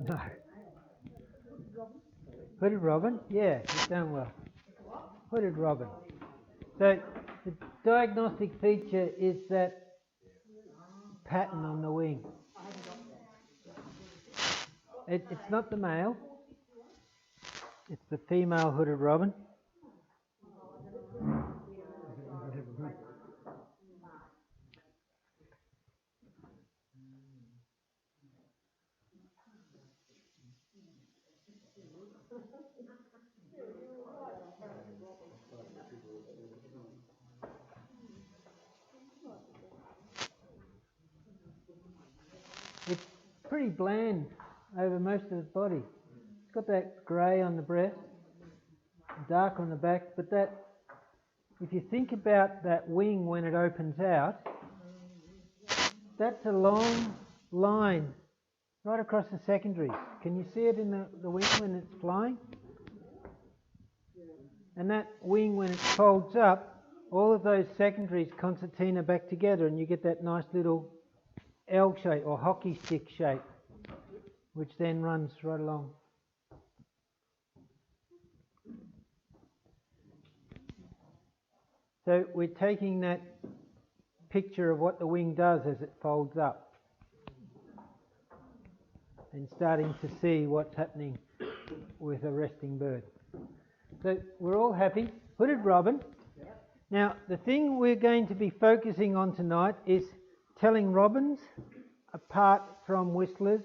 No. Hooded robin? Yeah, you've done well. Hooded robin. So the diagnostic feature is that pattern on the wing. It's not the male, it's the female hooded robin. It's pretty bland over most of its body. It's got that grey on the breast, dark on the back, but that, if you think about that wing when it opens out, that's a long line right across the secondaries. Can you see it in the wing when it's flying? And that wing, when it folds up, all of those secondaries concertina back together and you get that nice little L shape or hockey stick shape, which then runs right along. So we're taking that picture of what the wing does as it folds up and starting to see what's happening with a resting bird. So we're all happy. Hooded robin. Now the thing we're going to be focusing on tonight is telling robins apart from whistlers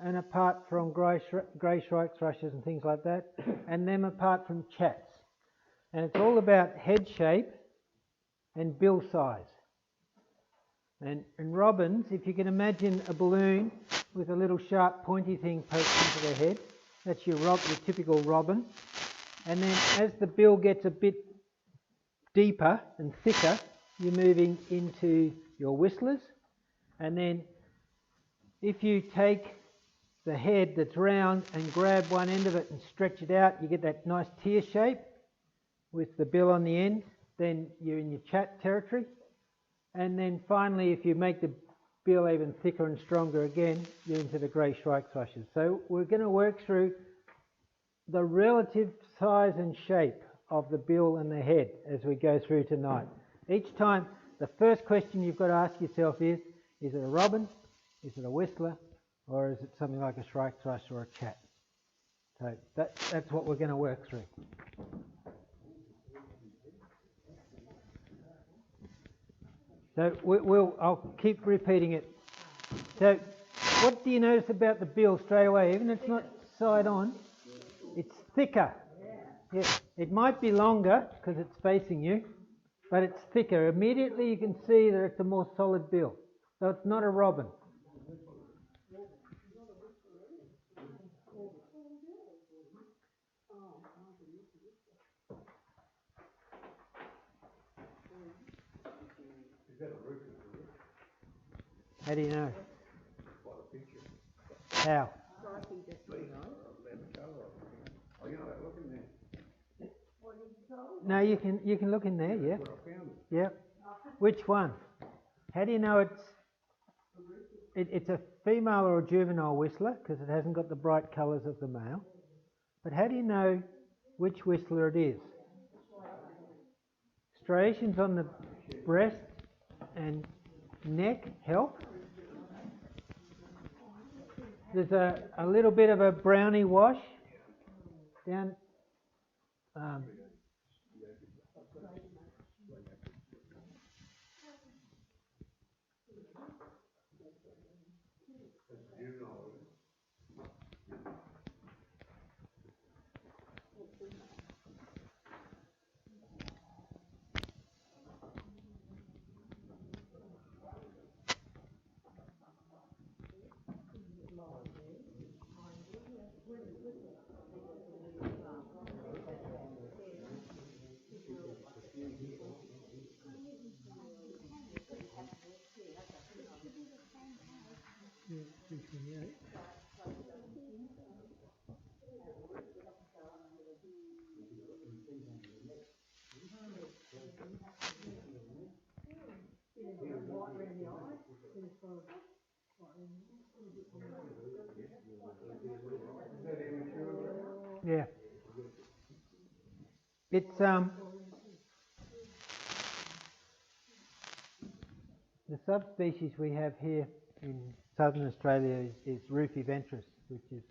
and apart from grey shrike-thrushes and things like that, and them apart from chats. And it's all about head shape and bill size. And robins, if you can imagine a balloon with a little sharp pointy thing poked into their head, that's your typical robin. And then as the bill gets a bit deeper and thicker, you're moving into your whistlers. And then if you take the head that's round and grab one end of it and stretch it out, you get that nice tear shape with the bill on the end, then you're in your chat territory. And then finally, if you make the bill even thicker and stronger again, you're into the grey shrike-thrushes. So we're going to work through the relative size and shape of the bill and the head as we go through tonight. Each time, the first question you've got to ask yourself is it a robin, is it a whistler, or is it something like a shrike-thrush or a chat? So that's what we're going to work through. So I'll keep repeating it. So what do you notice about the bill straight away? Even if it's not side on, it's thicker. Yeah. It might be longer because it's facing you, but it's thicker. Immediately you can see that it's a more solid bill. So it's not a robin. How do you know? How? No, you can look in there, yeah. Yeah. Which one? How do you know it's a female or a juvenile whistler? Because it hasn't got the bright colours of the male. But how do you know which whistler it is? Striations on the breast and neck help. There's a little bit of a browny wash down. Yeah. It's the subspecies we have here in southern Australia is Rufous Whistler, which is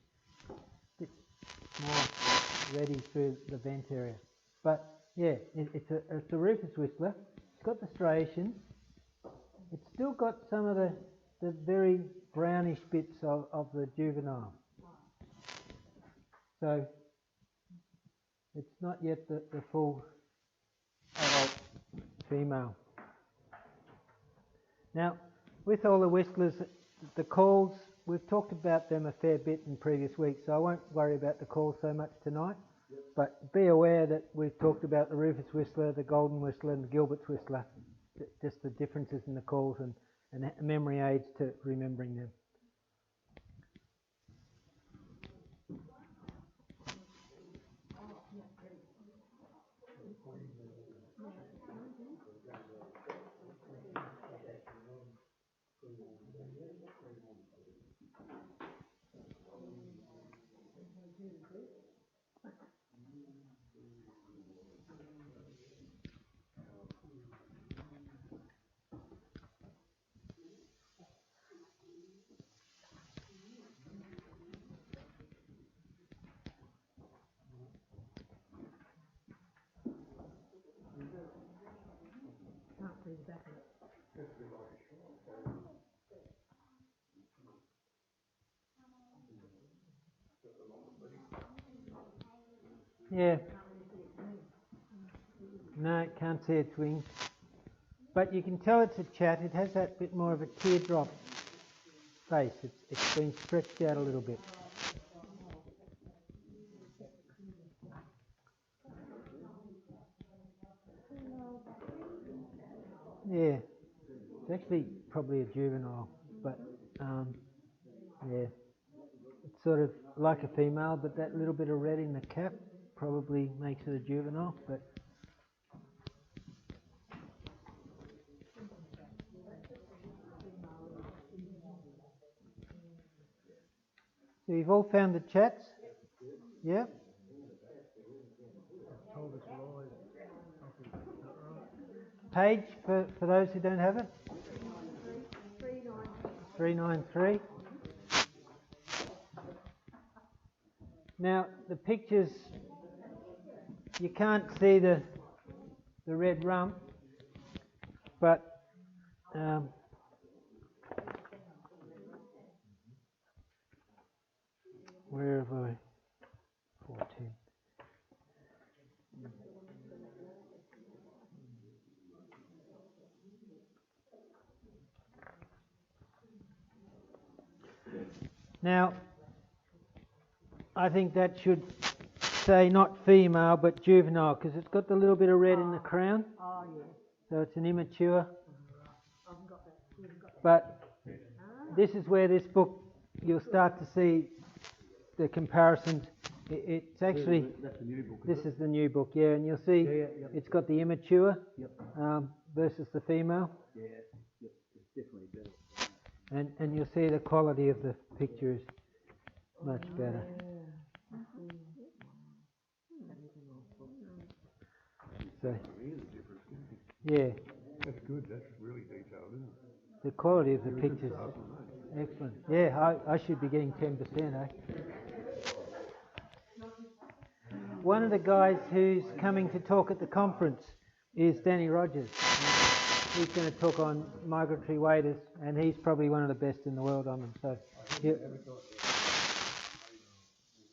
a bit more ready through the vent area. But yeah, it's a Rufous Whistler. It's got the striations. It's still got some of the very brownish bits of the juvenile. So it's not yet the full adult female. Now, with all the whistlers, the calls, we've talked about them a fair bit in previous weeks, so I won't worry about the calls so much tonight. But be aware that we've talked about the Rufous Whistler, the Golden Whistler and the Gilbert's Whistler, just the differences in the calls and memory aids to remembering them. Yeah. No, it can't see its wings. But you can tell it's a chat. It has that bit more of a teardrop face. It's been stretched out a little bit. Yeah. It's actually probably a juvenile, but yeah. It's sort of like a female, but that little bit of red in the cap probably makes it a juvenile. But so you've all found the chats? Yeah? Page for those who don't have it? 393. Now the pictures, you can't see the red rump, but where have I? 14. Now, I think that should say not female but juvenile because it's got the little bit of red in the crown. Oh, yeah. So it's an immature. But this is where this book, you'll start to see the comparisons. It's actually, that's the new book, this is the new book, yeah, and you'll see it's got the immature versus the female. Yeah, it's definitely better. And you'll see the quality of the picture is much better. So, yeah. That's good, that's really detailed, isn't it? The quality of the pictures, excellent. Yeah, I should be getting 10%, eh? One of the guys who's coming to talk at the conference is Danny Rogers. He's going to talk on migratory waders, and he's probably one of the best in the world on them. So,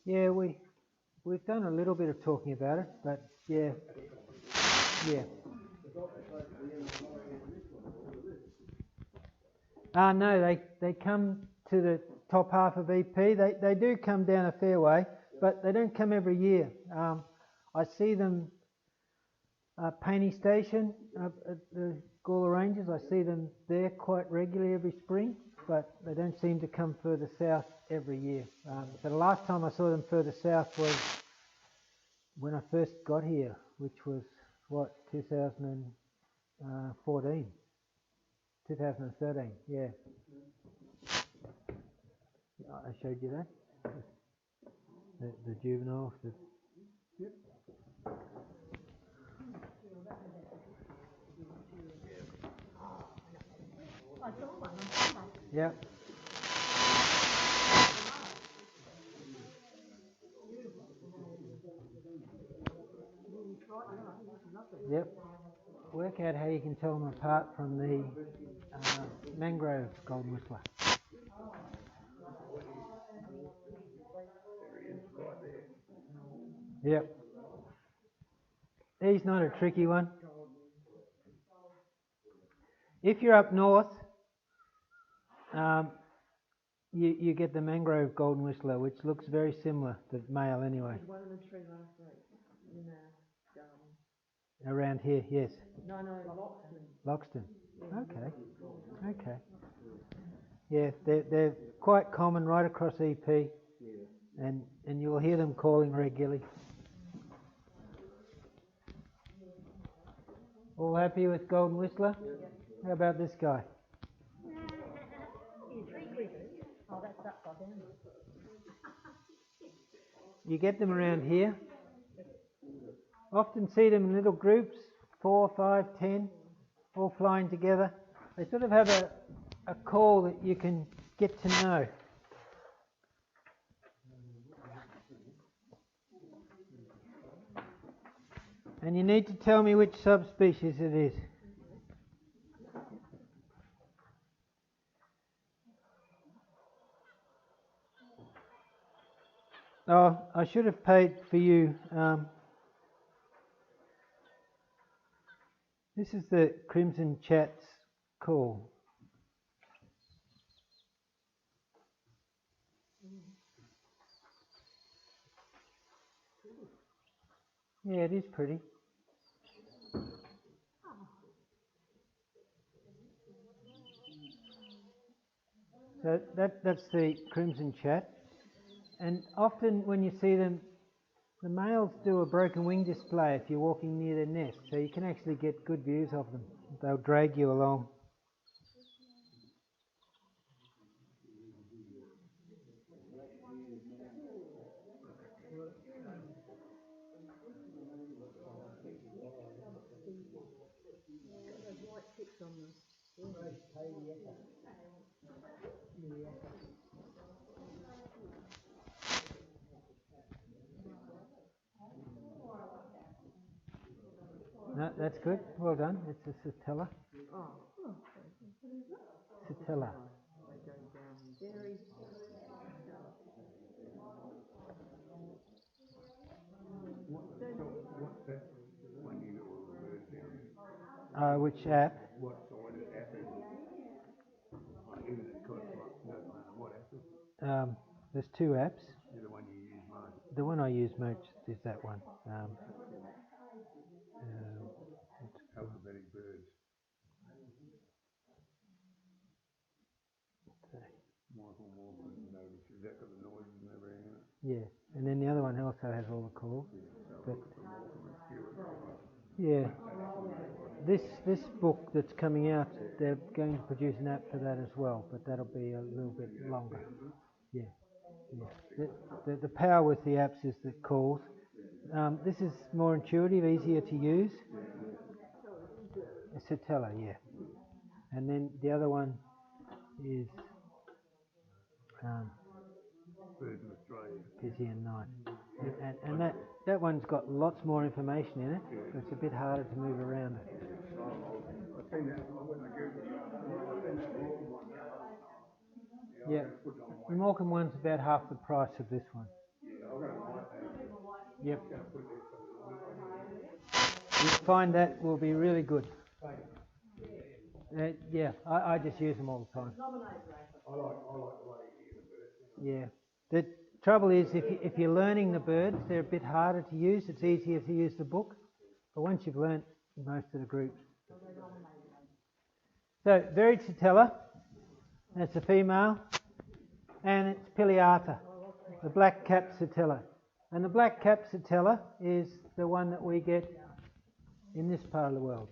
yeah, we've done a little bit of talking about it, but yeah. No, they come to the top half of EP. They do come down a fair way, but they don't come every year. I see them Painey Station up at the Gawler Ranges. I see them there quite regularly every spring, but they don't seem to come further south every year. So the last time I saw them further south was when I first got here, which was, 2014? 2013, yeah. I showed you that. the juveniles. Yep. Yep. Work out how you can tell them apart from the mangrove golden whistler. Yep. He's not a tricky one. If you're up north, you get the mangrove golden whistler, which looks very similar, the male anyway. One in the tree last week in our garden. Around here, yes. No, Loxton. Loxton. Okay. Yeah, they're quite common right across EP, and you'll hear them calling regularly. All happy with golden whistler? How about this guy? Oh, that's upside down. You get them around here. Often see them in little groups, 4, 5, 10, all flying together. They sort of have a call that you can get to know. And you need to tell me which subspecies it is. Oh, I should have paid for you. This is the Crimson Chat's call. Yeah, it is pretty. So that's the Crimson Chat. And often when you see them, the males do a broken wing display if you're walking near their nest, so you can actually get good views of them. They'll drag you along. No, that's good. Well done. It's a Satella. Satella. What's that one you got all the birds down? Which app? What sort of app is it? Even it's got what app is it? There's 2 apps. The one you use most. The one I use most is that one. Alphabetic birds. Michael Morgan notice. Has that got the noises and everything in it? Yeah, and then the other one also has all the calls. But yeah, this book that's coming out, they're going to produce an app for that as well, but that'll be a little bit longer. Yeah. The power with the apps is the calls. This is more intuitive, easier to use. A Satella, yeah. And then the other one is Birds of Australia. Pizian 9. And that one's got lots more information in it, so it's a bit harder to move around it. Yeah, the Morecambe one's about half the price of this one. Yep. You find that will be really good. Yeah, I just use them all the time. Yeah. The trouble is, if you're learning the birds, they're a bit harder to use. It's easier to use the book. But once you've learnt most of the groups. So, varied Satella, that's a female, and it's Pileata, the black-capped Satella. And the black-capped Satella is the one that we get in this part of the world.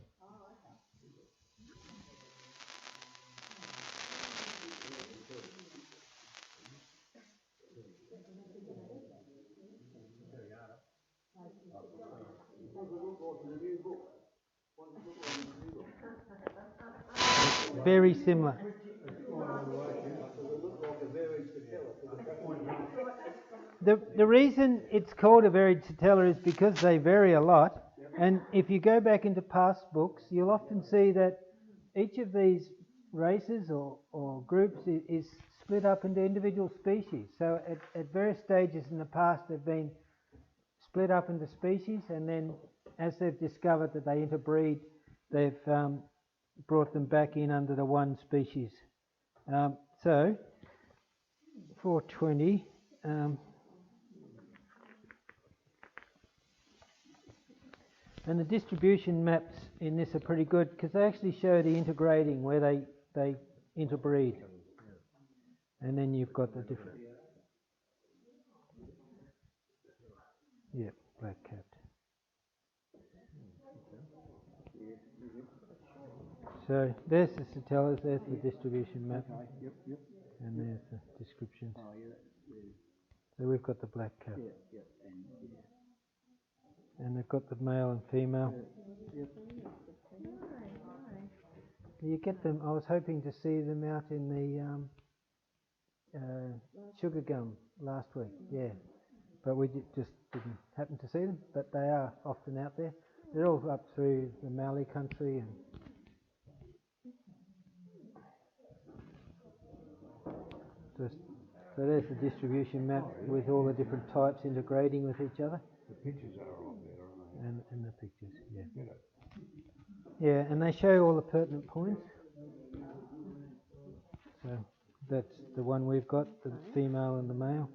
Very similar. The reason it's called a varied Satella is because they vary a lot, and if you go back into past books, you'll often see that each of these races or groups is split up into individual species. So at various stages in the past they've been split up into species, and then as they've discovered that they interbreed, they've brought them back in under the one species. So 420. And the distribution maps in this are pretty good because they actually show the integrating where they interbreed. And then you've got the different. Yeah, black capped. So there's the Satellas, there's the distribution map. And there's the descriptions. So we've got the black cap. And they've got the male and female. You get them, I was hoping to see them out in the sugar gum last week, yeah. But we just didn't happen to see them, but they are often out there. They're all up through the Mallee country. And so there's the distribution map with all the different types integrating with each other. The pictures are on there, aren't they? And the pictures, yeah. Yeah, and they show all the pertinent points. So that's the one we've got, the female and the male.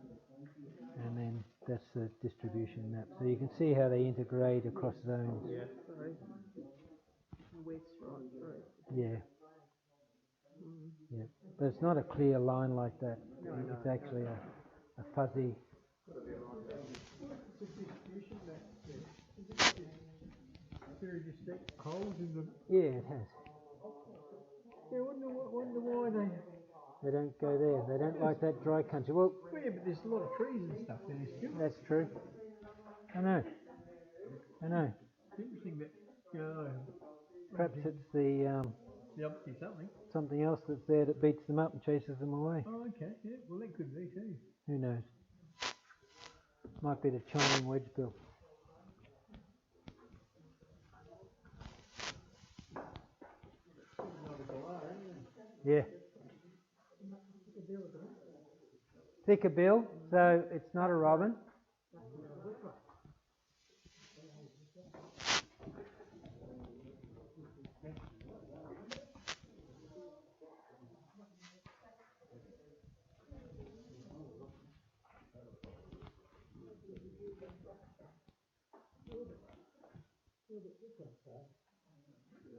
And then that's the distribution map. So you can see how they integrate across zones. Yeah. West right through. Yeah. Yeah. But it's not a clear line like that. It's actually a fuzzy. Very distinct holes in them. Yeah, it has. Yeah, wonder why They don't go there. They don't like that dry country. Well, yeah, but there's a lot of trees and stuff there still. that's true. I know. It's interesting that, you know, Perhaps it's the obviously something. something else that's there that beats them up and chases them away. Oh, okay, yeah, well that could be too. Who knows? Might be the Chining wedgebill. Yeah. Thicker bill, so it's not a robin.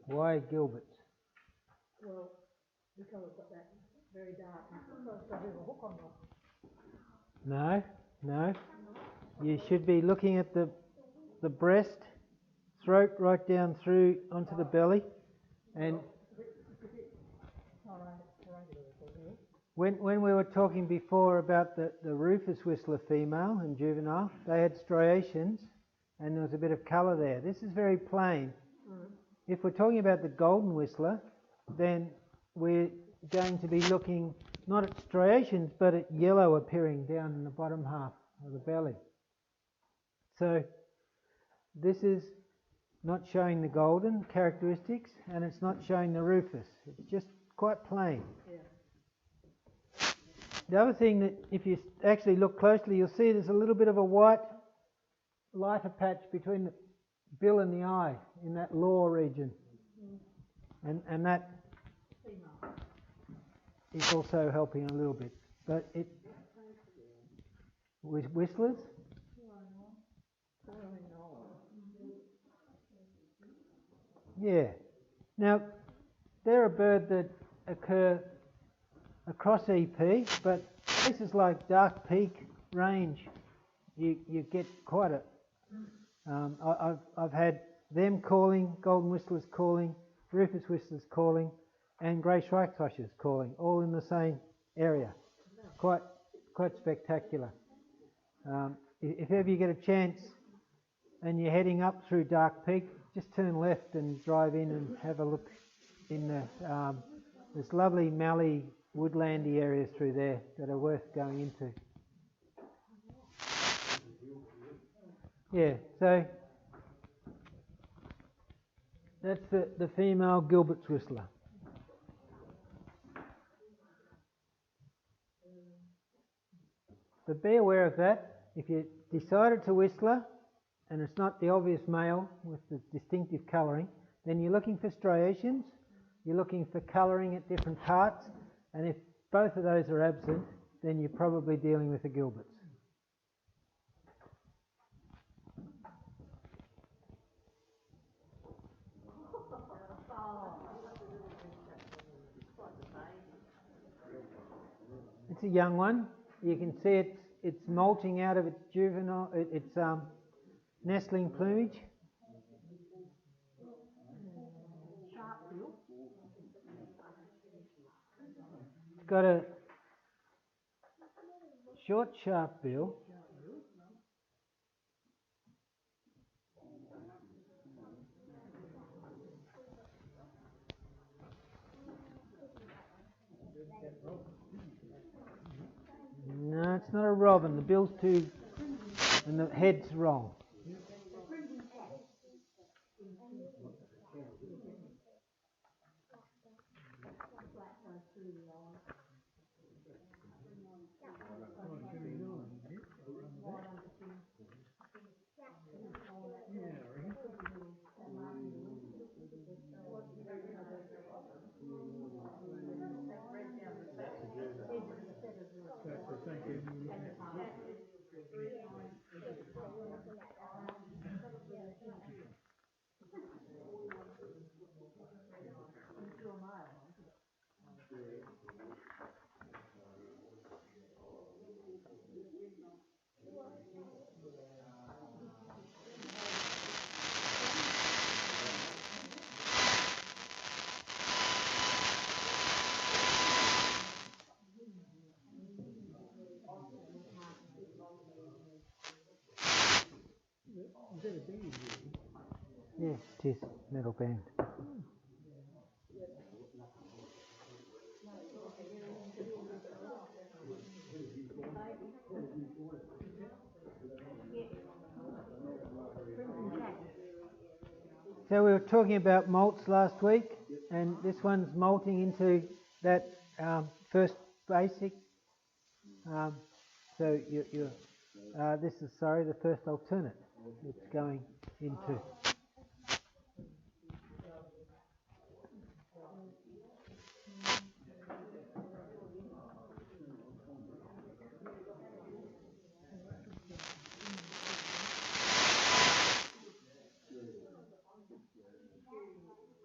Why Gilbert's? Well, because it's got that very dark, so it's got a bit of a hook on it. No. You should be looking at the breast, throat right down through onto the belly, and when we were talking before about the Rufous Whistler female and juvenile, they had striations and there was a bit of colour there. This is very plain. If we're talking about the golden whistler, then we're going to be looking not at striations but at yellow appearing down in the bottom half of the belly. So this is not showing the golden characteristics and it's not showing the rufous. It's just quite plain. Yeah. The other thing that if you actually look closely you'll see there's a little bit of a white lighter patch between the bill and the eye in that lower region. And that is also helping a little bit. But it with whistlers? Yeah. Now they're a bird that occur across EP, but places like Dark Peak Range you get quite a I've had them calling, golden whistlers calling, rufous whistlers calling, and grey shrike-thrushes calling, all in the same area. Quite spectacular. If ever you get a chance and you're heading up through Dark Peak, just turn left and drive in and have a look in the there's lovely mallee woodlandy areas through there that are worth going into. Yeah, so that's the female Gilbert's whistler. But be aware of that. If you decide it's a whistler and it's not the obvious male with the distinctive colouring, then you're looking for striations, you're looking for colouring at different parts, and if both of those are absent, then you're probably dealing with a Gilbert's. It's a young one. You can see it's molting out of its juvenile, its nestling plumage. It's got a short, sharp bill. No, it's not a robin. The bill's too, and the head's wrong. Yeah, it is metal band. So we were talking about molts last week, and this one's molting into that first basic. So this is the first alternate it's going into.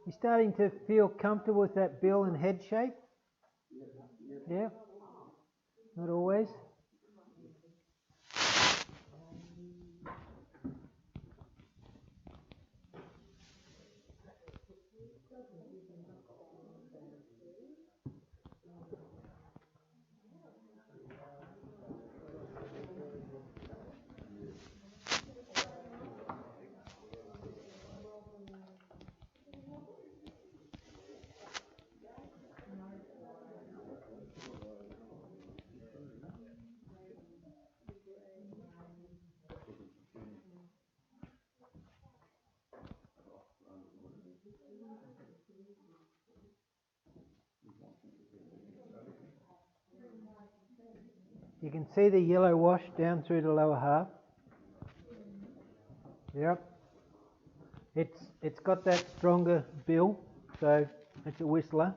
You're starting to feel comfortable with that bill and head shape? Yeah? Not always? You can see the yellow wash down through the lower half. Yep. It's got that stronger bill, so it's a whistler.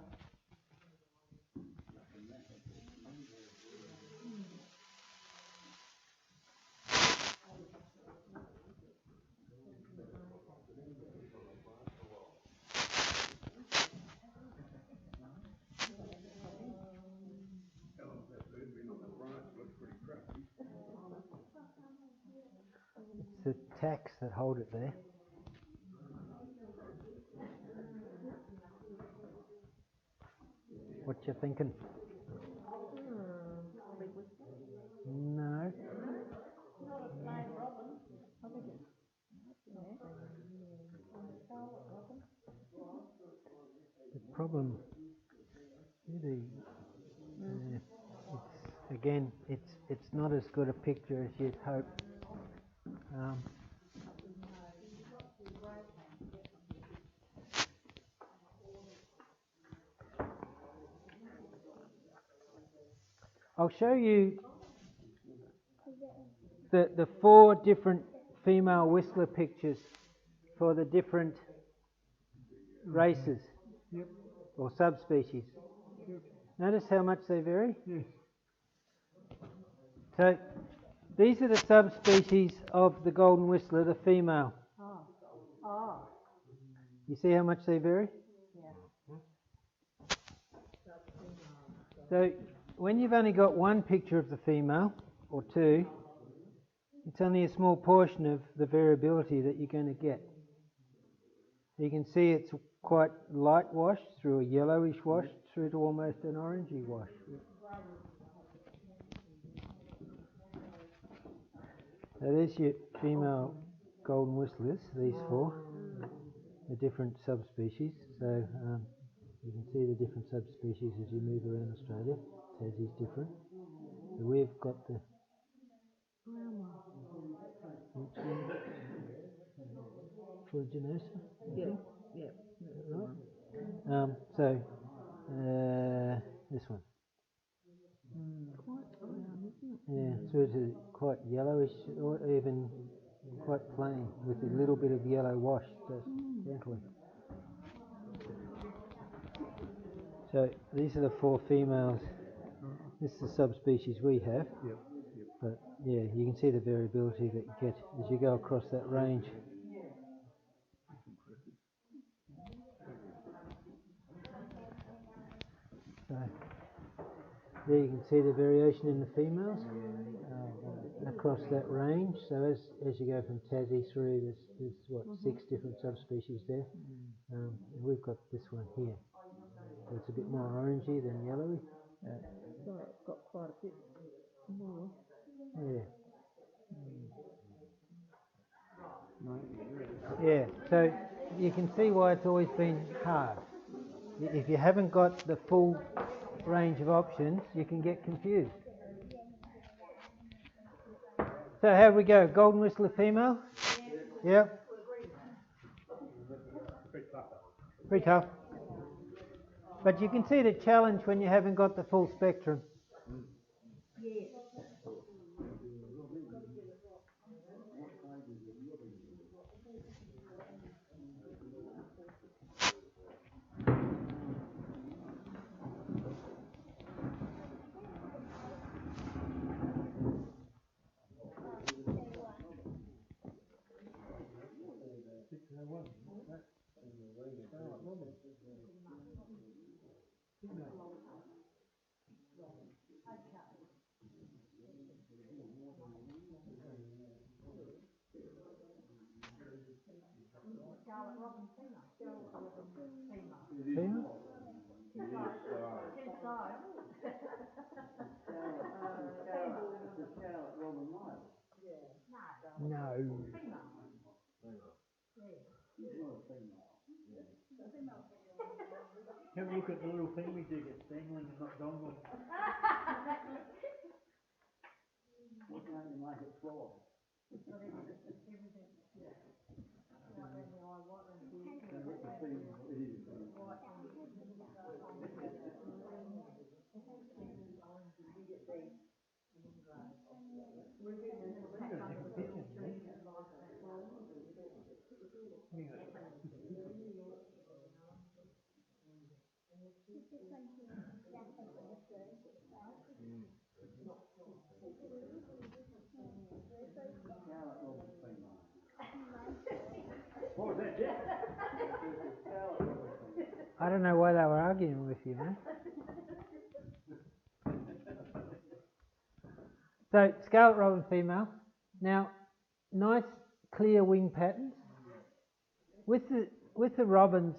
It's the tacks that hold it there. What you thinking? No. problem. Really, again, it's not as good a picture as you'd hope. I'll show you the 4 different female whistler pictures for the different races or subspecies. Notice how much they vary? Yes. So these are the subspecies of the golden whistler, the female. You see how much they vary? So when you've only got one picture of the female, or 2, it's only a small portion of the variability that you're going to get. You can see it's quite light wash through a yellowish wash through to almost an orangey wash. So there's your female golden whistlers, these 4, the different subspecies. So you can see the different subspecies as you move around Australia. Tassie's different. So we've got the Flaginosa. Yeah. Right. So this one. Quite brown, isn't it? Yeah, so it's quite yellowish, or even quite plain, with a little bit of yellow wash, just gently. So these are the 4 females. This is the subspecies we have. Yep. But yeah, you can see the variability that you get as you go across that range. So there you can see the variation in the females across that range. So as you go from Tassie through, there's what, 6 different subspecies there. And we've got this one here. So it's a bit more orangey than yellowy. So it's got quite a bit more. Yeah. Yeah, so you can see why it's always been hard. If you haven't got the full range of options, you can get confused. So how do we go? Golden whistler female? Yeah. Pretty tough. But you can see the challenge when you haven't got the full spectrum. Scarlet Robin female. Female? Scarlet Robin male? No. It's not a female. Have a look at the little thing we do get dangling and not dongling. Why can't you make it fly? What was that, Jack? I don't know why they were arguing with you, man. So, Scarlet Robin female. Now, nice clear wing patterns. With the robins,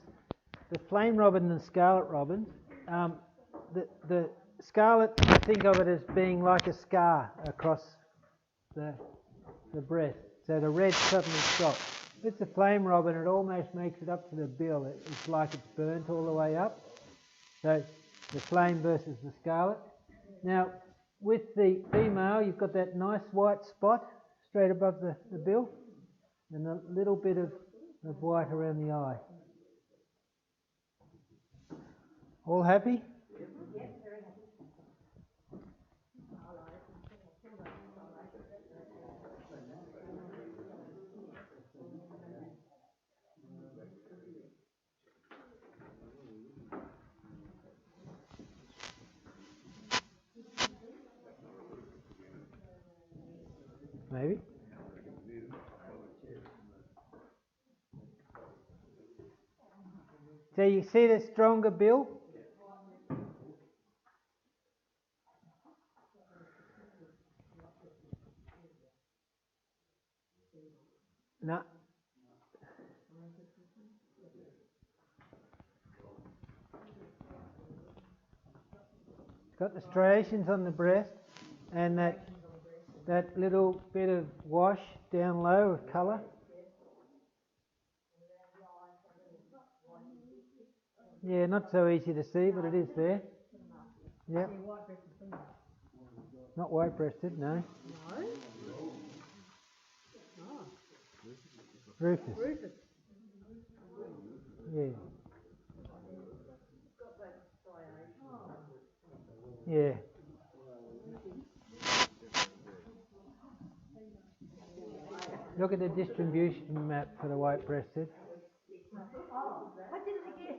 the flame robin and scarlet robin, the scarlet, think of it as being like a scar across the breast. So the red suddenly stops. With the flame robin, it almost makes it up to the bill. It's like it's burnt all the way up. So the flame versus the scarlet. Now with the female you've got that nice white spot straight above the bill and a little bit of white around the eye. All happy? Maybe. So you see the stronger bill? No. It's got the striations on the breast and that little bit of wash down low of colour. Yeah, not so easy to see, but it is there. Yep. Not white-breasted, no. Rufous. Yeah. Yeah. Look at the distribution map for the white-breasted. Oh, I did it again.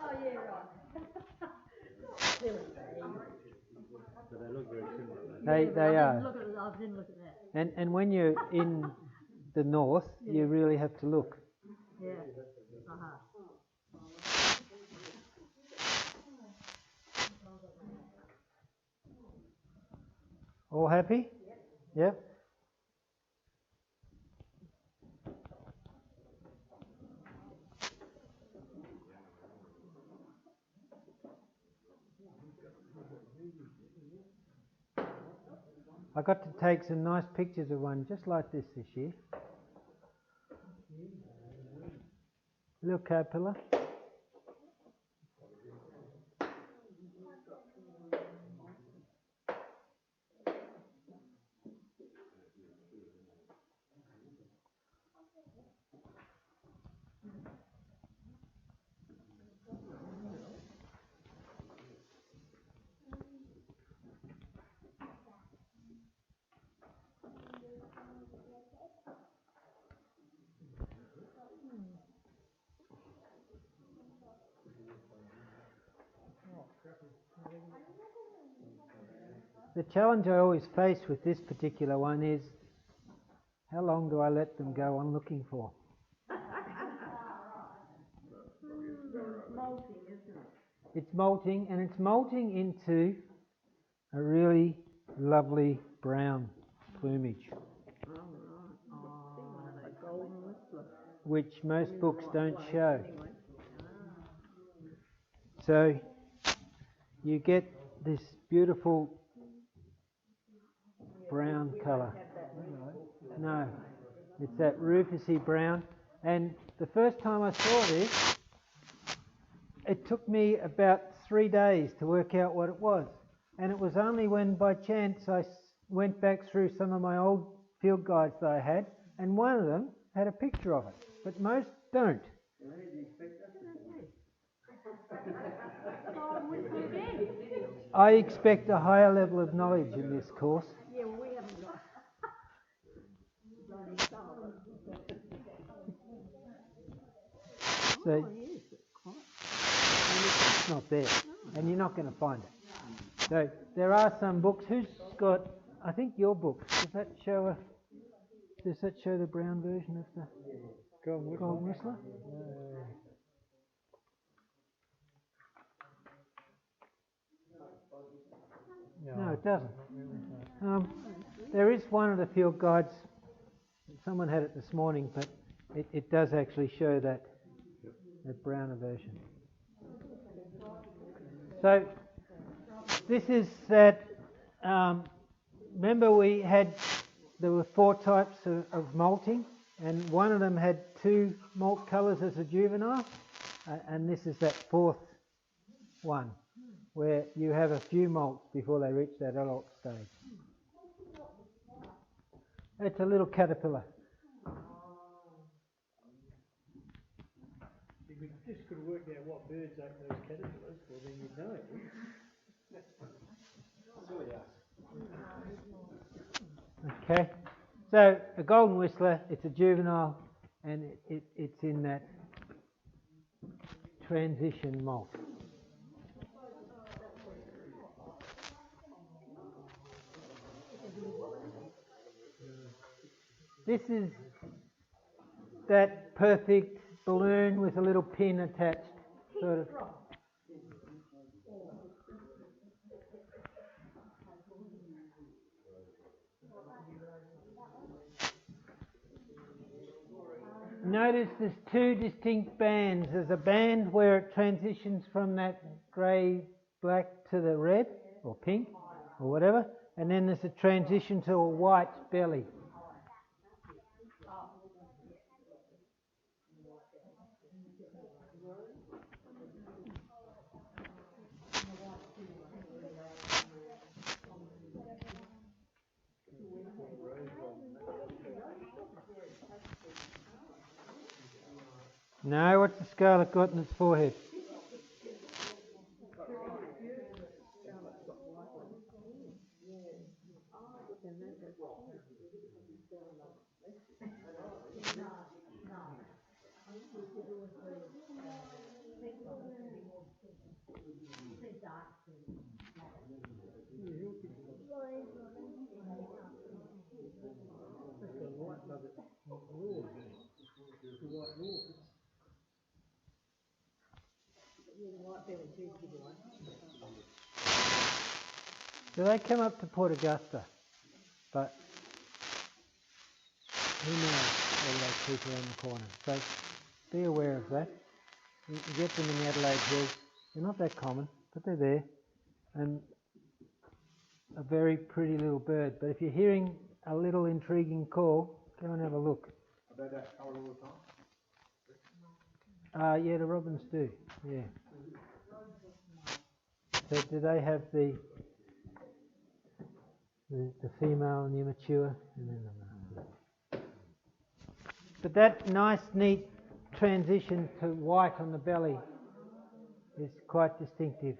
Oh, yeah, right. Silly But they look very similar. They are. I didn't look at that. And when you're in the north, you really have to look. Yeah. All happy? Yep. I got to take some nice pictures of one just like this year. Little caterpillar. The challenge I always face with this particular one is how long do I let them go on looking for? Molting, isn't it? It's molting, and it's molting into a really lovely brown plumage, Golden Whistler. which most books don't show. So you get this beautiful brown colour. No, it's that rufusy brown. And the first time I saw this, it took me about 3 days to work out what it was. And it was only when by chance I went back through some of my old field guides that I had, and one of them had a picture of it, but most don't. I expect a higher level of knowledge in this course. Yeah, well, we haven't got. So it's not there, and you're not going to find it. So there are some books. Who's got? I think your book. Does that show the brown version of the Golden Whistler? No, it doesn't. There is one of the field guides. Someone had it this morning, but it does actually show that browner version. So this is that. Remember, there were 4 types of molting, and one of them had 2 molt colours as a juvenile. and this is that fourth one, where you have a few molts before they reach that adult stage. It's a little caterpillar. If we just could have worked out what birds ate those caterpillars, well then you'd know. Okay, so a golden whistler, it's a juvenile, and it's in that transition molt. This is that perfect balloon with a little pin attached, sort of. Notice there's two distinct bands. There's a band where it transitions from that grey-black to the red, or pink, or whatever, and then there's a transition to a white belly. No, what's the scarlet got in its forehead? So they come up to Port Augusta, but who knows all those people around the corner. So be aware of that. You get them in the Adelaide Hills. They're not that common, but they're there. And a very pretty little bird. But if you're hearing a little intriguing call, go and have a look. Are they that colour all the time? Yeah, the robins do. Yeah. So do they have the female and the immature, and then the male? But that nice, neat transition to white on the belly is quite distinctive.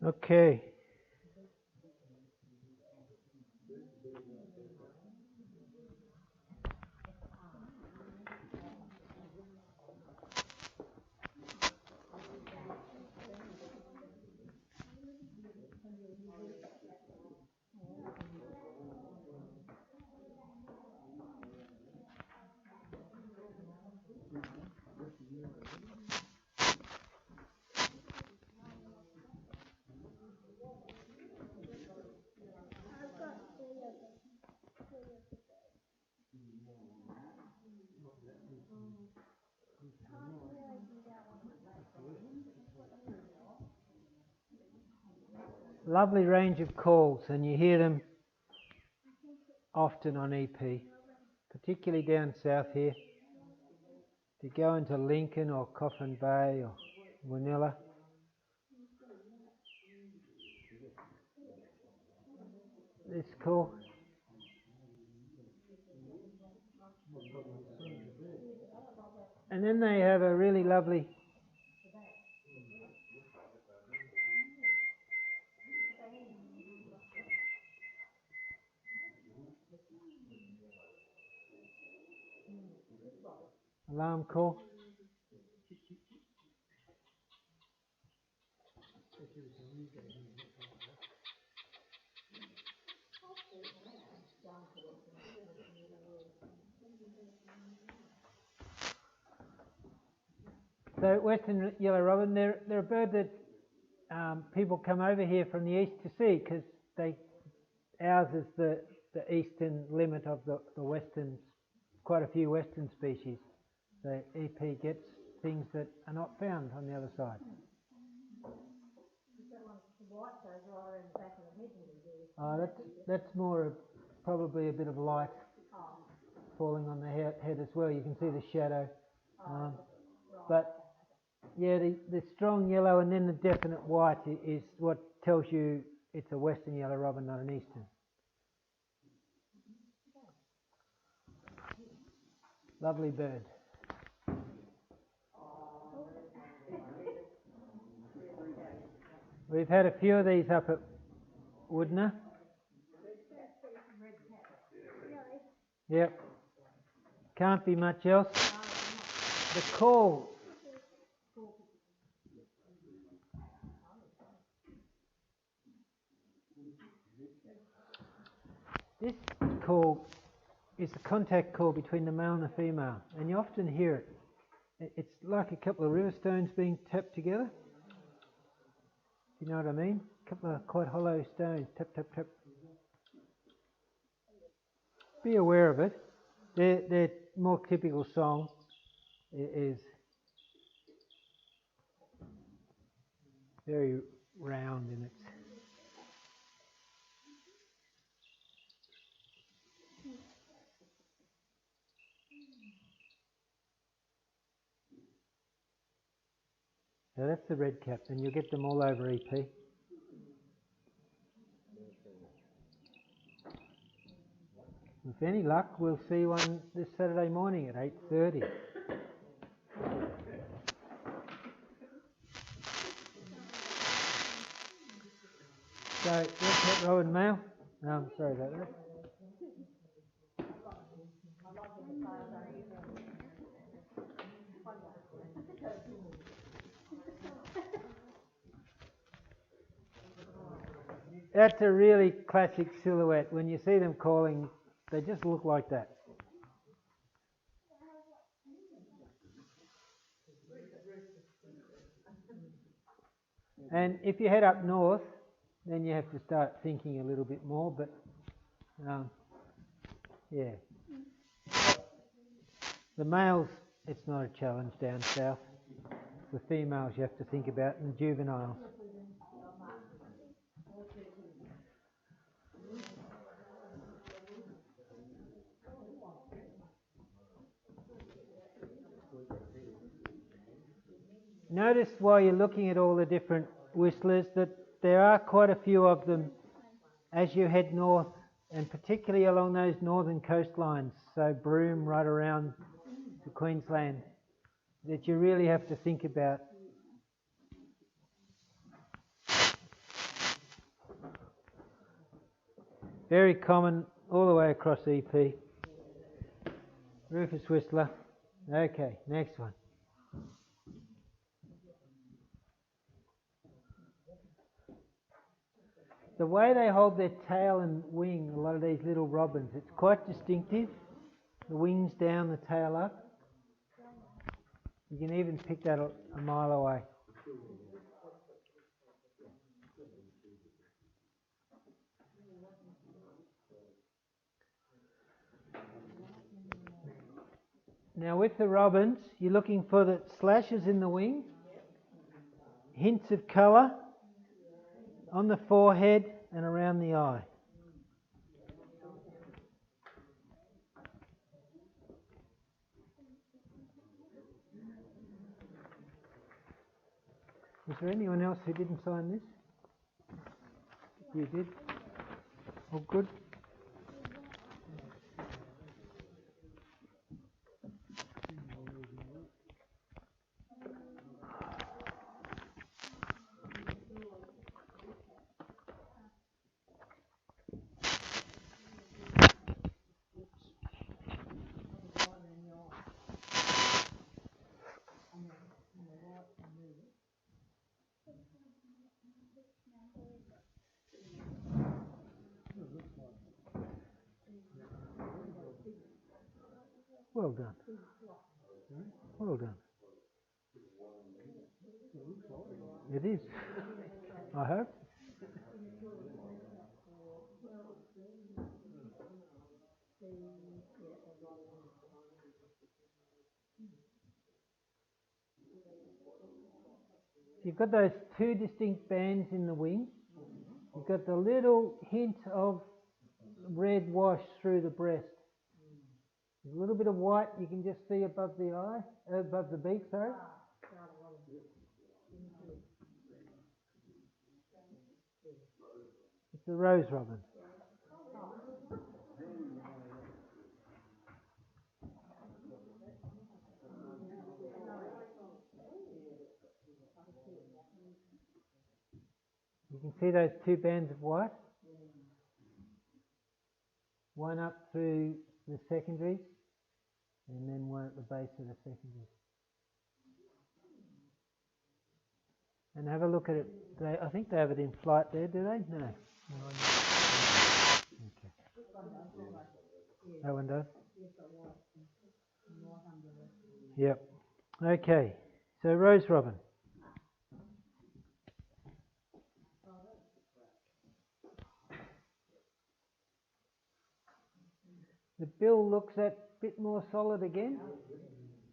Okay. Lovely range of calls, and you hear them often on EP, particularly down south here. If you go into Lincoln or Coffin Bay or Wanilla, this call. And then they have a really lovely alarm call. So Western Yellow Robin, they're a bird that people come over here from the east to see, because ours is the the eastern limit of the western, quite a few western species. So EP gets things that are not found on the other side. That's more probably a bit of light falling on the head as well. You can see the shadow. But yeah, the strong yellow and then the definite white is what tells you it's a western yellow robin, not an eastern. Lovely bird. We've had a few of these up at Woodner. Yep. Can't be much else. The call. This call is a contact call between the male and the female, and you often hear it. It's like a couple of river stones being tapped together. You know what I mean? A couple of quite hollow stones, tap, tap, tap. Be aware of it. Their more typical song is very round in its. So that's the red cap, and you'll get them all over EP. With any luck, we'll see one this Saturday morning at 8:30. So, red cap robin male. Sorry about that. That's a really classic silhouette. When you see them calling, they just look like that. And if you head up north, then you have to start thinking a little bit more, but yeah. The males, it's not a challenge down south. The females you have to think about, and juveniles. Notice while you're looking at all the different whistlers that there are quite a few of them as you head north, and particularly along those northern coastlines, so Broome right around to Queensland, that you really have to think about. Very common all the way across EP. Rufous Whistler. Okay, next one. The way they hold their tail and wing, a lot of these little robins, it's quite distinctive. The wings down, the tail up. You can even pick that a mile away. Now with the robins, you're looking for the slashes in the wing, hints of colour on the forehead and around the eye. Is there anyone else who didn't sign this? You did? All good? Well done. Well done. It is. I hope. you've got those two distinct bands in the wing. You've got the little hint of red wash through the breast. There's a little bit of white you can just see above the eye, above the beak, sorry. It's the rose robin. You can see those two bands of white. One up through the secondaries and then one at the base of the secondaries. And have a look at it. I think they have it in flight there, do they? No. Okay. That one does? Yep. Okay. So rose robin. The bill looks a bit more solid again.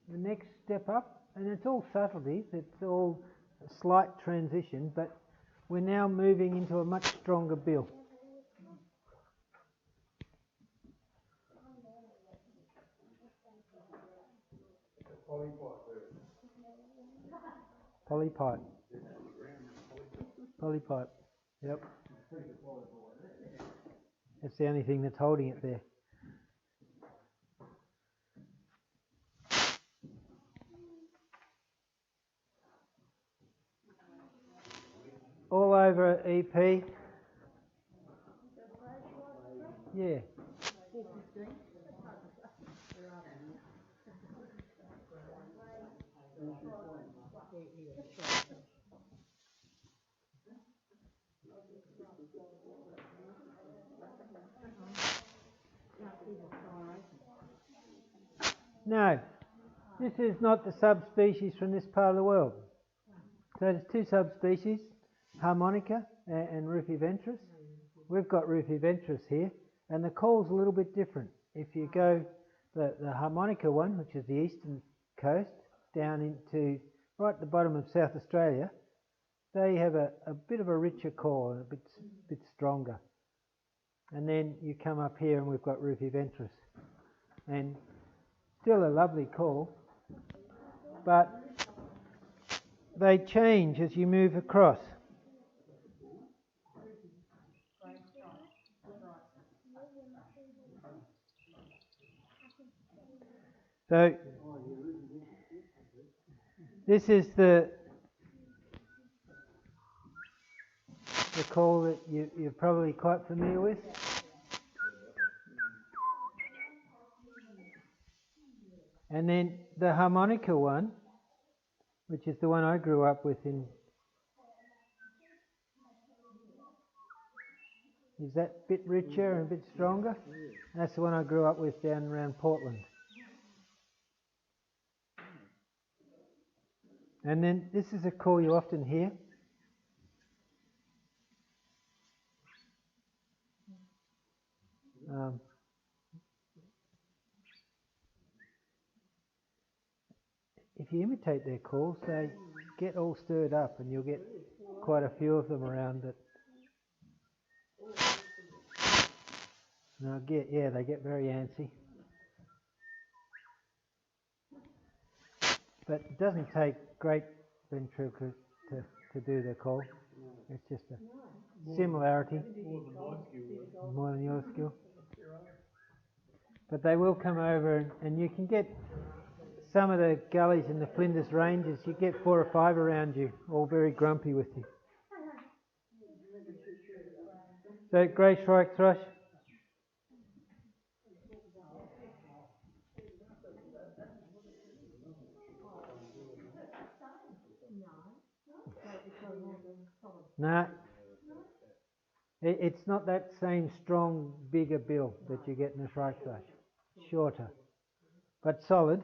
The next step up, and it's all subtleties, it's all a slight transition, but we're now moving into a much stronger bill. Polypipe. Polypipe. Yep. That's the only thing that's holding it there. All over EP. Yeah. No, this is not the subspecies from this part of the world. So there's two subspecies, Harmonica and Rufiventris. We've got Rufiventris here, and the call's a little bit different. If you go the Harmonica one, which is the eastern coast, down into right at the bottom of South Australia, they have a bit of a richer call, and a bit stronger. And then you come up here and we've got Rufiventris. And still a lovely call, but they change as you move across. So this is the call that you're probably quite familiar with. And then the harmonica one, which is the one I grew up with in, is that a bit richer and a bit stronger? That's the one I grew up with down around Portland. And then this is a call you often hear. If you imitate their calls, they get all stirred up, and you'll get quite a few of them around that. They get very antsy. But it doesn't take great ventriloquist to do the call. It's just a similarity. More than your skill. But they will come over, and you can get some of the gullies in the Flinders Ranges, you get 4 or 5 around you, all very grumpy with you. So, grey shrike-thrush. No, it's not that same strong, bigger bill that you get in the shrike-thrush. Shorter, but solid.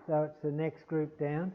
So it's the next group down.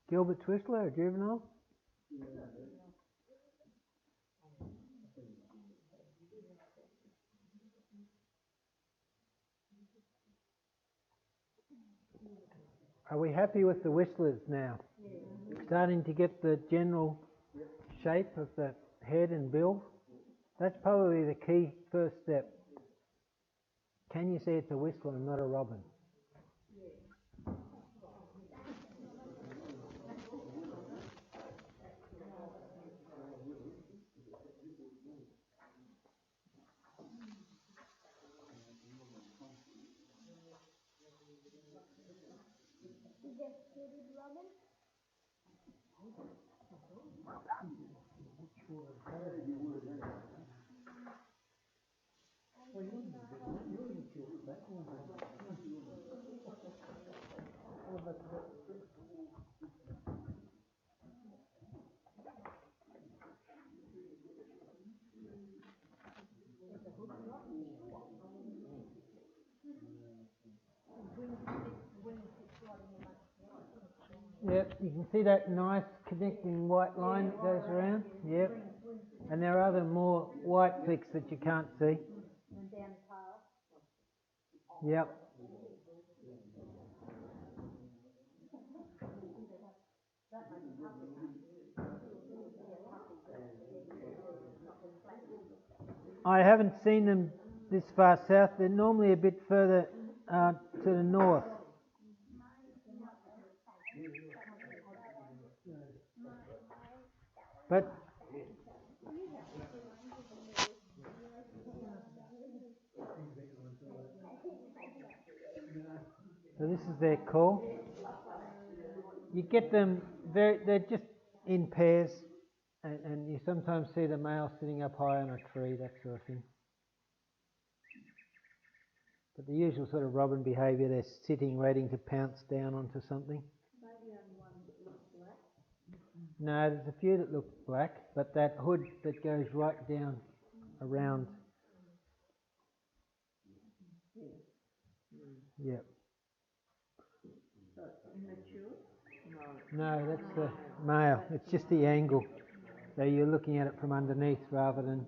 Gilbert Whistler, a juvenile. Are we happy with the whistlers now? Starting to get the general shape of the head and bill? That's probably the key first step. Can you see it's a whistler and not a robin? Is that hooded robin? Yep, you can see that nice connecting white line that goes around. Yep. And there are other more white flicks that you can't see. And down the tail. Yep. I haven't seen them this far south. They're normally a bit further to the north. But so this is their call. You get them, they're just in pairs, and you sometimes see the male sitting up high on a tree, that sort of thing. But the usual sort of robin behaviour, they're sitting waiting to pounce down onto something. No, there's a few that look black, but that hood that goes right down around. Yep. No, that's the male. It's just the angle. So you're looking at it from underneath rather than.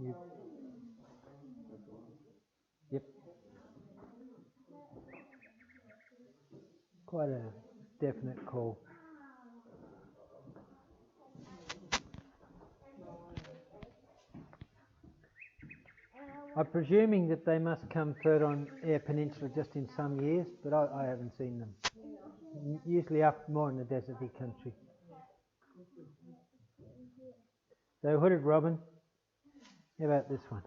Yep. Quite a definite call. I'm presuming that they must come third on Eyre Peninsula just in some years, but I haven't seen them. Usually up more in the deserty country. So hooded robin. How about this one?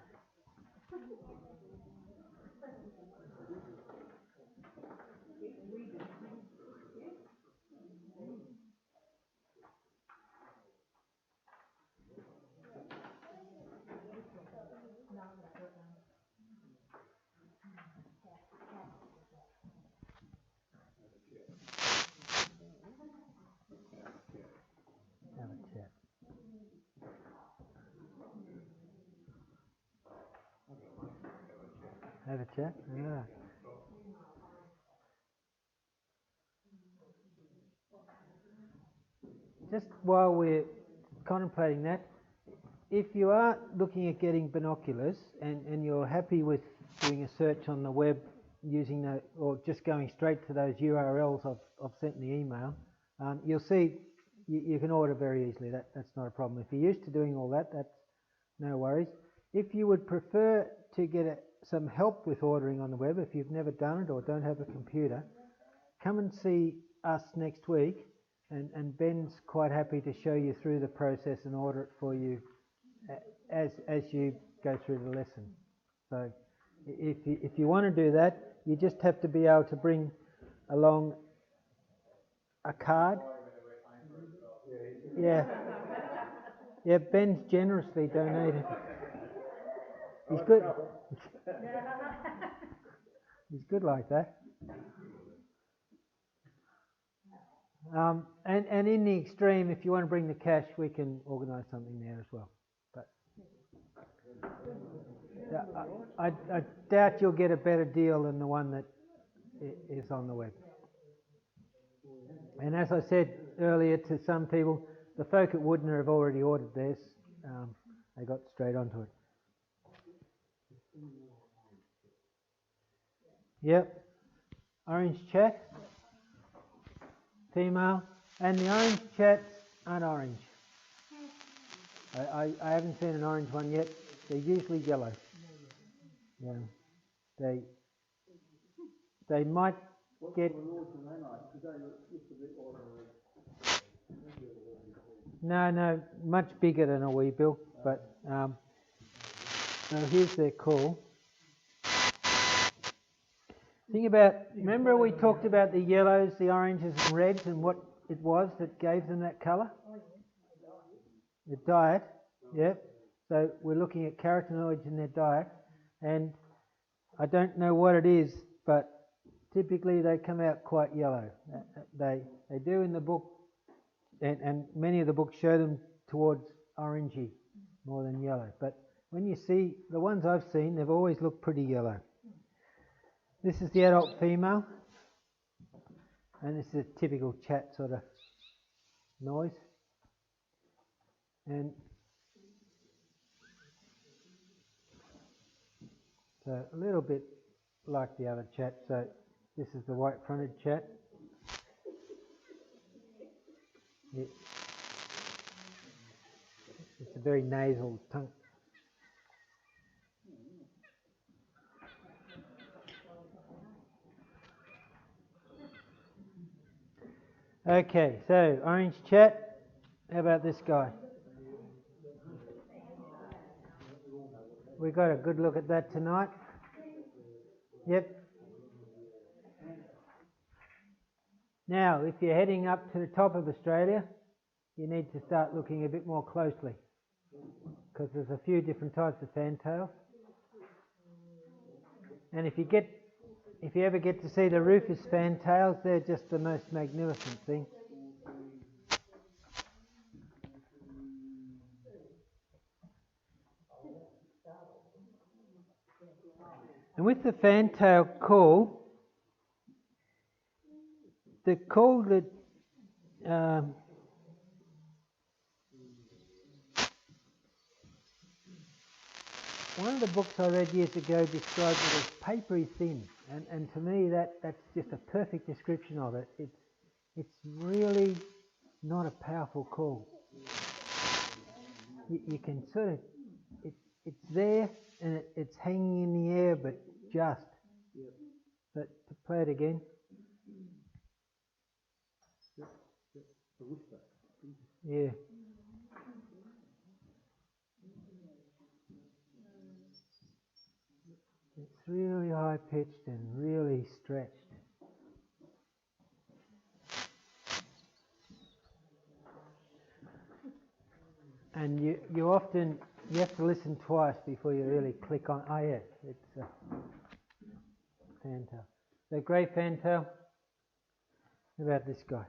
Have a chat. Have a chat? Yeah. Just while we're contemplating that, if you are looking at getting binoculars and you're happy with doing a search on the web using the, or just going straight to those URLs I've sent in the email, you'll see you can order very easily. That's not a problem. If you're used to doing all that, that's no worries. If you would prefer to get some help with ordering on the web, if you've never done it or don't have a computer, come and see us next week, and Ben's quite happy to show you through the process and order it for you as you go through the lesson. So If you want to do that, you just have to be able to bring along a card. Yeah. Yeah, Ben's generously donated. He's good. He's good like that. And in the extreme, if you want to bring the cash, we can organise something there as well. But I doubt you'll get a better deal than the one that is on the web. And as I said earlier to some people, the folk at Woodner have already ordered theirs. They got straight onto it. Yep. Orange chat. Female. And the orange chats aren't orange. I haven't seen an orange one yet. They're usually yellow. Yeah. They might get... No, much bigger than a weebill. But so here's their call. Think about, remember we talked about the yellows, the oranges and reds and what it was that gave them that colour? The diet, yep. So we're looking at carotenoids in their diet, and I don't know what it is, but typically they come out quite yellow. They do in the book, and many of the books show them towards orangey more than yellow. But when you see, the ones I've seen, they've always looked pretty yellow. This is the adult female, and this is a typical chat sort of noise. And so a little bit like the other chat. So this is the white-fronted chat. It's a very nasal tongue. Okay, so orange chat. How about this guy? We got a good look at that tonight. Yep. Now, if you're heading up to the top of Australia, you need to start looking a bit more closely, because there's a few different types of fantails. And if you ever get to see the Rufous fantails, they're just the most magnificent thing. And with the fantail call, the call that one of the books I read years ago described it as papery thin, and to me that's just a perfect description of it. It's really not a powerful call. You can sort of, it's there and it's hanging in the air, but just. But to play it again. Yeah. It's really high pitched and really stretched. And you often, you have to listen twice before you really click on, oh yeah, it's a fantail. So grey fantail. How about this guy?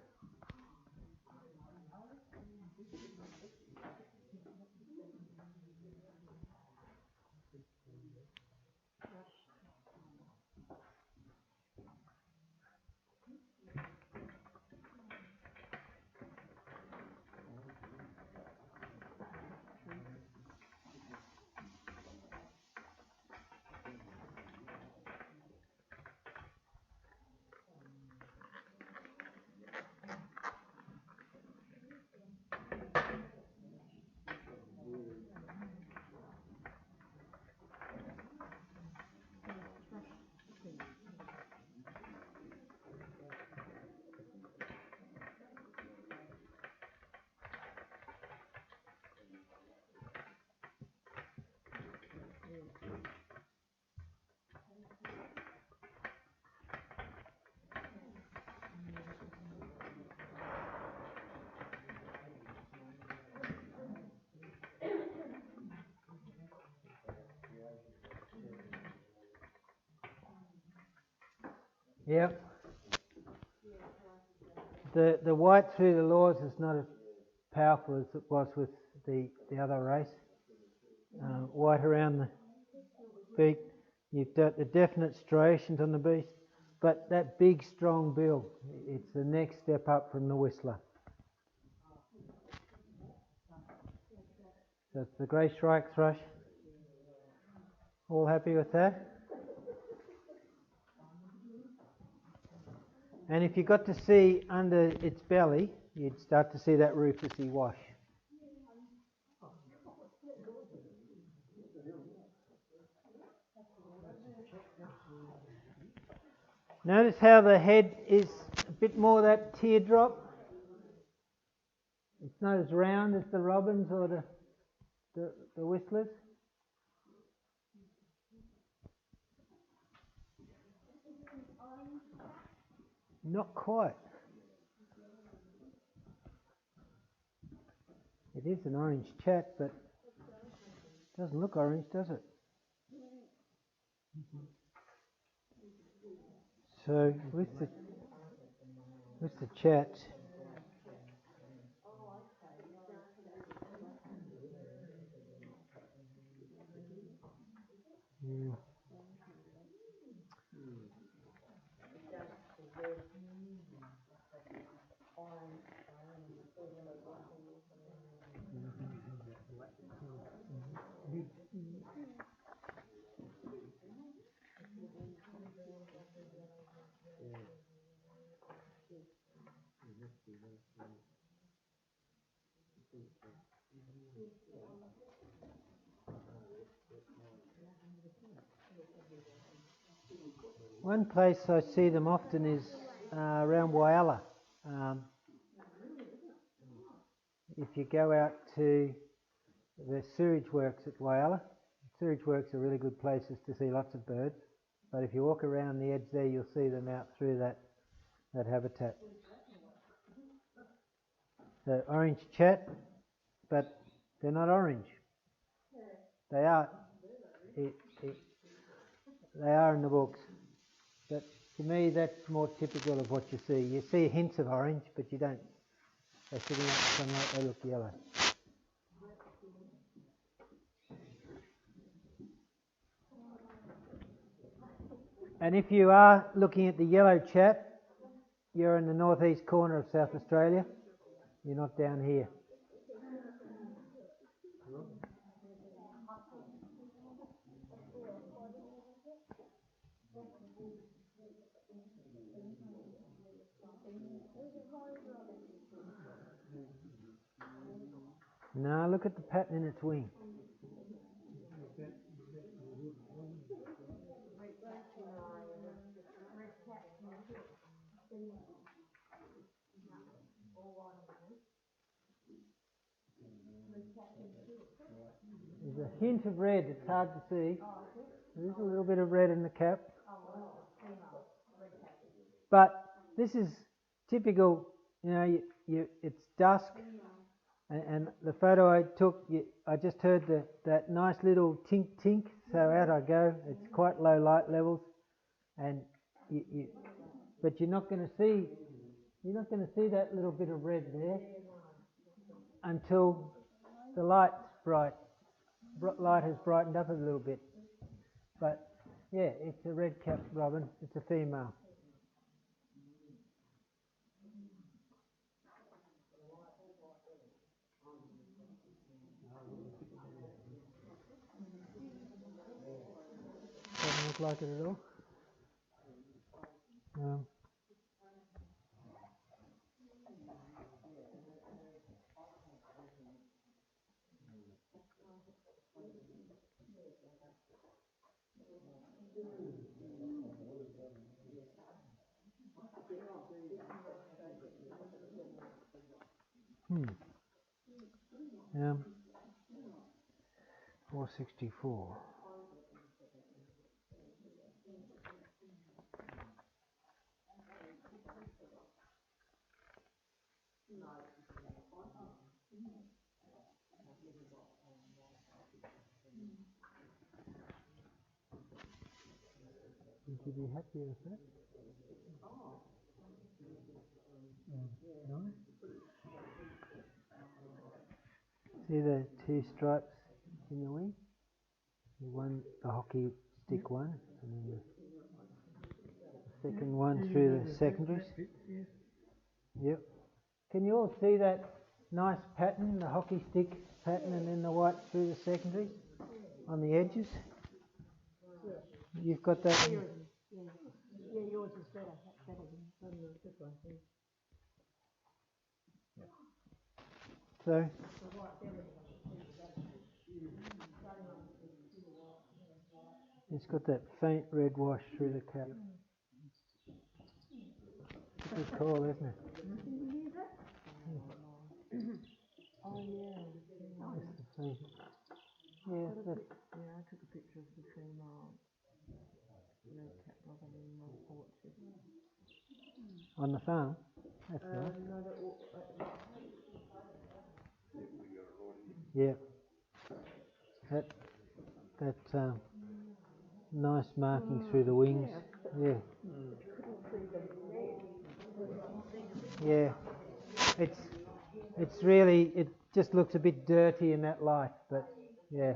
Yep. The white through the laws is not as powerful as it was with the other race. White around the beak. You've got the definite striations on the beast, but that big strong bill, it's the next step up from the Whistler. So it's the grey Shrike-thrush. All happy with that? And if you got to see under its belly, you'd start to see that rufusy wash. Notice how the head is a bit more that teardrop. It's not as round as the robins or the whistlers. Not quite. It is an orange chat, but it doesn't look orange, does it? So with the chat, one place I see them often is around Whyalla. If you go out to the sewage works at Whyalla, sewage works are really good places to see lots of birds, but if you walk around the edge there, you'll see them out through that habitat. So orange chat, but they're not orange. They are. They are in the books, but to me that's more typical of what you see. You see hints of orange, but you don't. They're sitting out in the sunlight, they look yellow. And if you are looking at the yellow chat, you're in the northeast corner of South Australia. You're not down here. Now look at the pattern in its wing. There's a hint of red, it's hard to see. There's a little bit of red in the cap. But this is typical, it's dusk, and the photo I took, I just heard that nice little tink tink, so out I go. It's quite low light levels, and but you're not going to see that little bit of red there until the light's bright. Light has brightened up a little bit, but yeah, it's a red-capped robin. It's a female. Doesn't look like it at all. Hmm. 464. Would you be happy with that? See the two stripes in the wing? The hockey stick one, and then the second one through the secondaries. Yep. Can you all see that nice pattern, the hockey stick pattern, and then the white through the secondaries on the edges? You've got that. Yeah, yours is better. That's better than this one. So, it's got that faint red wash through the cap. It's a good call, isn't it? Oh yeah. That's the faint. Yeah, that's, Yeah, I took a picture of the female red-capped robin in my orchard. on the farm. That's nice. Yeah. That nice marking through the wings. Yeah. Yeah. It's really, it just looks a bit dirty in that light, but yeah.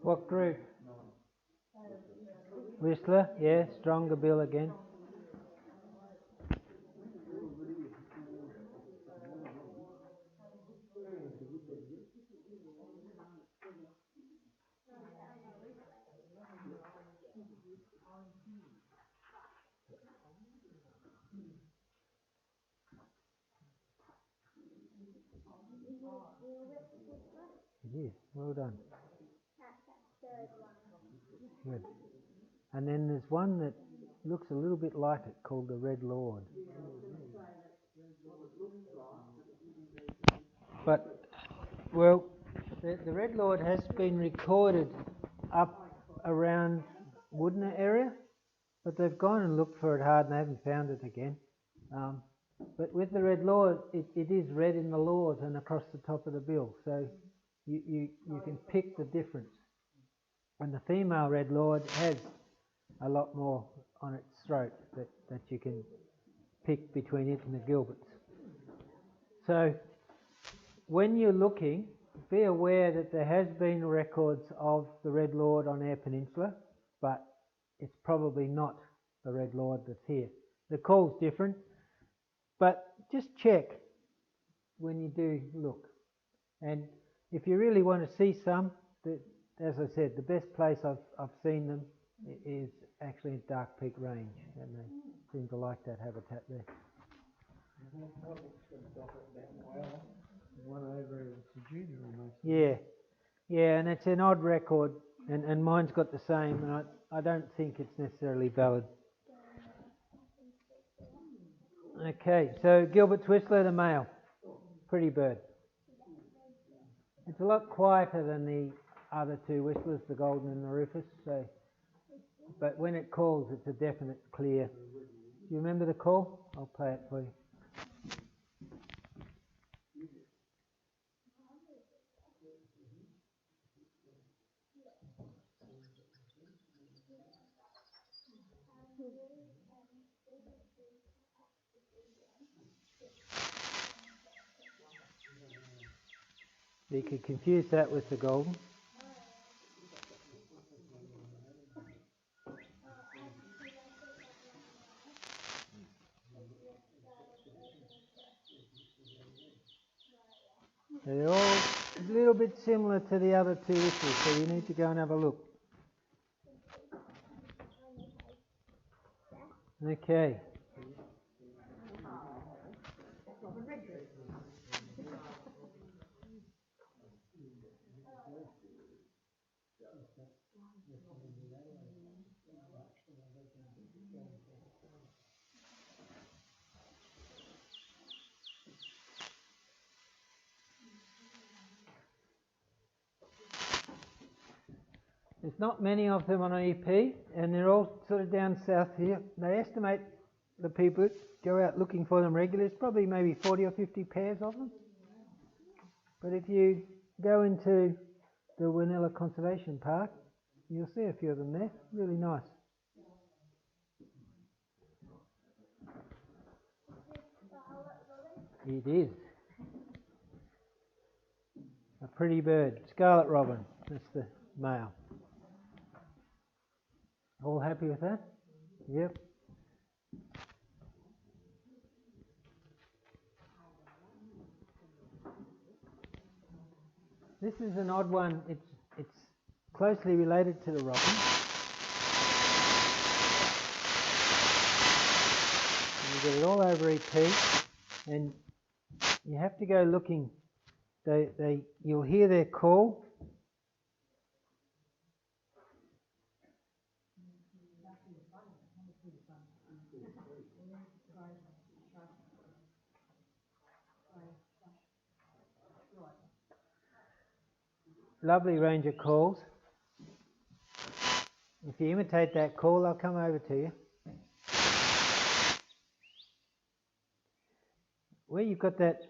What group? Whistler, yeah, stronger bill again. It is, well done. Good. And then there's one that looks a little bit like it called the Red Lord. But, well, the Red Lord has been recorded up around Woodner area, but they've gone and looked for it hard and they haven't found it again. But with the Red Lord, it is red in the lord and across the top of the bill, so you can pick the difference. And the female Red Lord has a lot more on its throat that you can pick between it and the Gilberts. So when you're looking, be aware that there has been records of the Red Lord on Eyre Peninsula, but it's probably not the Red Lord that's here. The call's different, but just check when you do look. And if you really want to see some, as I said, the best place I've seen them is actually in Dark Peak Range, and they seem to like that habitat there. One over in Junior almost. Yeah, and it's an odd record, and mine's got the same, and I don't think it's necessarily valid. Okay, so Gilbert's Whistler, the male, pretty bird. It's a lot quieter than the other two whistlers, the golden and the rufous, so, but when it calls, it's a definite clear. Do you remember the call? I'll play it for you. You could confuse that with the golden. They're all a little bit similar to the other two whistlers, so you need to go and have a look. Okay. There's not many of them on EP, and they're all sort of down south here. They estimate the people that go out looking for them regularly, it's probably maybe 40 or 50 pairs of them. But if you go into the Wanilla Conservation Park, you'll see a few of them there. Really nice. It is. A pretty bird. Scarlet Robin. That's the male. All happy with that? Yep. This is an odd one. It's closely related to the robin. And you get it all over EP, and you have to go looking. You'll hear their call. Lovely range of calls. If you imitate that call, I'll come over to you. Where you've got that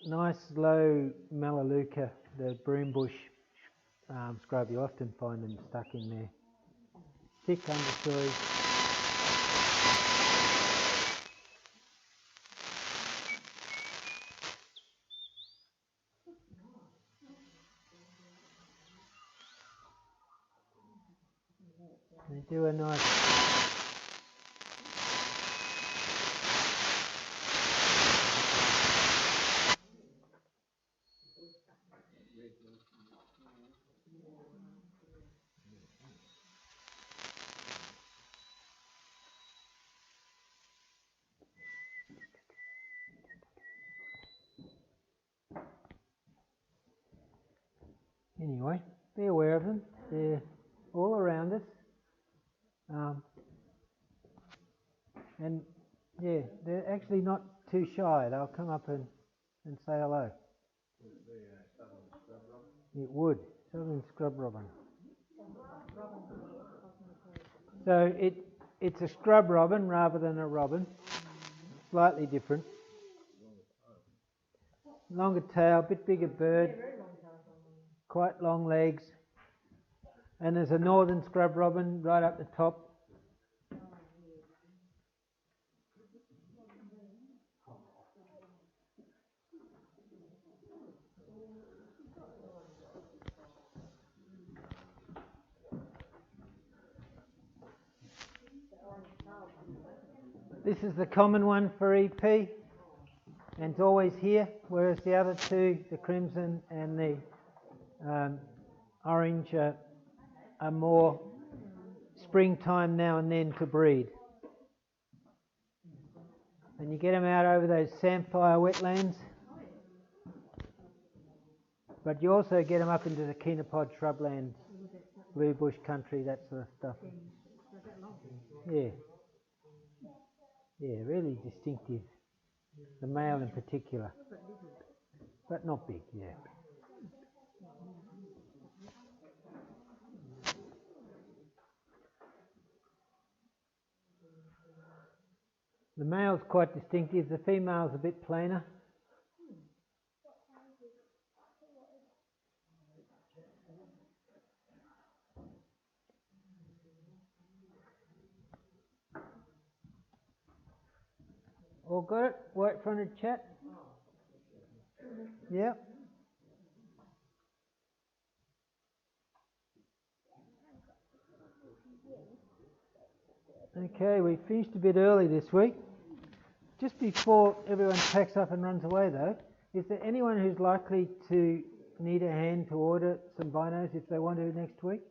nice low melaleuca, the broom bush scrub, you often find them stuck in there. Thick understory. They do a nice. Anyway, be aware of them. They're all around us. And yeah, they're actually not too shy. They'll come up and say hello. It would. Southern scrub robin. So it's a scrub robin rather than a robin. Slightly different. Longer tail, bit bigger bird. Quite long legs. And there's a northern scrub robin right up the top. This is the common one for EP, and it's always here, whereas the other two, the crimson and the orange, are more springtime now and then to breed. And you get them out over those samphire wetlands, but you also get them up into the chenopod shrublands, blue bush country, that sort of stuff. Yeah. Yeah, really distinctive. The male in particular. But not big, yeah. The male's quite distinctive. The female's a bit plainer. All got it? White-fronted chat? Yep. Okay, we finished a bit early this week. Just before everyone packs up and runs away though, is there anyone who's likely to need a hand to order some binos if they want to next week?